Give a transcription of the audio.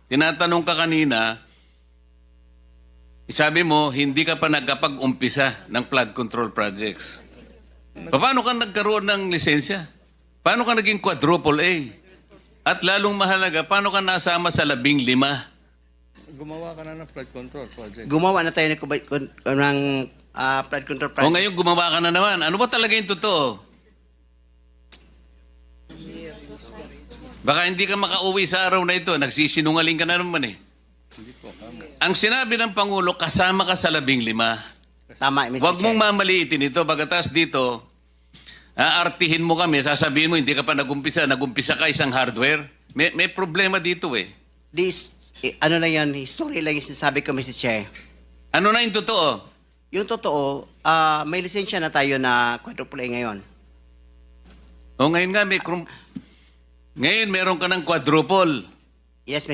Tinatanong ka kanina, sabi mo, hindi ka pa nagkapag-umpisa ng flood control projects. Paano ka nagkaroon ng lisensya? Paano ka naging quadruple A? At lalong mahalaga, paano ka nasama sa 15? Gumawa ka na ng flood control project. Gumawa na tayo ng flood control project. O ngayon gumawa ka na naman. Ano ba talaga yung totoo? Baka hindi ka makauwi sa araw na ito. Nagsisinungaling ka na naman eh. Ang sinabi ng Pangulo, kasama ka sa 15. Tama, Mr. Huwag Chair. mong mamaliitin ito. Pagkatas dito, aartihin mo kami, sasabihin mo, hindi ka pa nagumpisa ka isang hardware. May problema dito eh. Ano lang yan, history lang yung sinasabi ko, Mr. Chair. Ano na yung totoo? Yung totoo, may lisensya na tayo na quadruple A ngayon. O ngayon nga, ngayon meron ka ng quadruple. Yes, Mr.